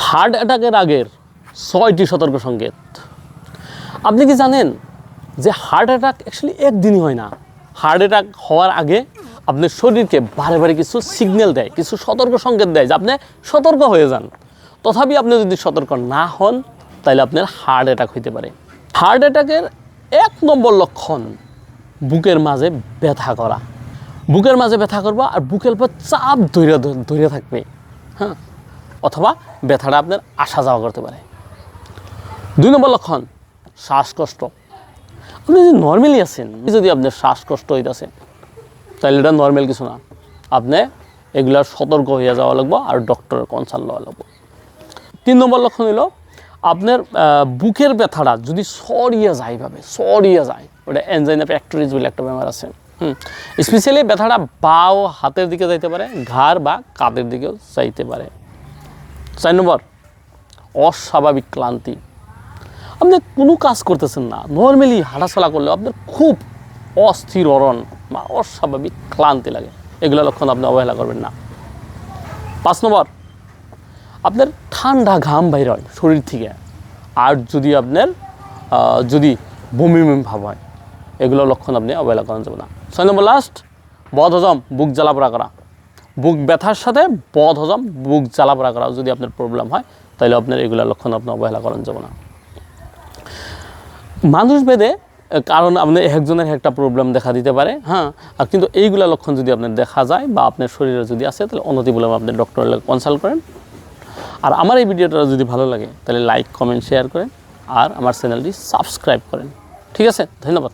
Heart অ্যাটাকের আগের 6টি সতর্ক সংকেত। আপনি কি জানেন যে হার্ট অ্যাটাক অ্যাকচুয়ালি একদিনই হয় না। হার্ট অ্যাটাক হওয়ার আগে আপনার শরীরকে বারে বারে কিছু সিগন্যাল দেয়, কিছু সতর্ক সংকেত দেয় যে আপনি সতর্ক হয়ে যান। তথাপি আপনি যদি সতর্ক না হন তাহলে আপনার হার্ট অ্যাটাক হইতে পারে। হার্ট অ্যাটাকের 1 নম্বর লক্ষণ বুকের মাঝে ব্যথা করা। বুকের মাঝে ব্যথা করবা আর বুকের উপর চাপ ধরে থাকবে, হ্যাঁ, অথবা ব্যথাটা আপনার আসা যাওয়া করতে পারে। 2 নম্বর লক্ষণ শ্বাসকষ্ট। আপনি যদি নর্মালি আছেন, যদি আপনার শ্বাসকষ্ট হইতেছে তাহলে এটা নর্মাল কিছু না, আপনি এগুলার সতর্ক হয়ে যাওয়া লাগবে আর ডক্টরের কনসাল্ট লওয়া লাগবে। 3 নম্বর লক্ষণ হলো আপনার বুকের ব্যথাটা যদি সরিয়ে যায়, ওটা এনজাইনা পেক্টোরিস বলে একটা ব্যাপার আছে। স্পেশালি ব্যথাটা পা ও হাতের দিকে যাইতে পারে, ঘাড় বা কাঁধের দিকেও যাইতে পারে। 4 নম্বর অস্বাভাবিক ক্লান্তি। আপনি কোনো কাজ করতেছেন না, নর্মালি হাঁটাচলা করলেও আপনার খুব অস্থির বা অস্বাভাবিক ক্লান্তি লাগে, এগুলো লক্ষণ আপনি অবহেলা করবেন না। 5 নম্বর আপনার ঠান্ডা ঘাম বাইর হয় শরীর থেকে, আর যদি আপনার বমি ভাব হয়, এগুলো লক্ষণ আপনি অবহেলা করা যাবে না। 6 নম্বর লাস্ট বদহজম, বুক জ্বালাপোড়া করা। বুক ব্যথার সাথে বদহজম, বুক জ্বালাপোড়া করা যদি আপনার প্রবলেম হয় তাহলে আপনার এগুলো লক্ষণ আপনি অবহেলা করা যাবে না। মানুষ ভেদে, কারণ আপনার একজনের একটা প্রবলেম দেখা দিতে পারে, হ্যাঁ, আর কিন্তু এইগুলা লক্ষণ যদি আপনার দেখা যায় বা আপনার শরীরে যদি আসে তাহলে অনতিবিলম্বে আপনি ডক্টরের কনসাল্ট করেন। আর আমার এই ভিডিওটা যদি ভালো লাগে তাহলে লাইক, কমেন্ট, শেয়ার করেন আর আমার চ্যানেলটি সাবস্ক্রাইব করেন। ঠিক আছে, ধন্যবাদ।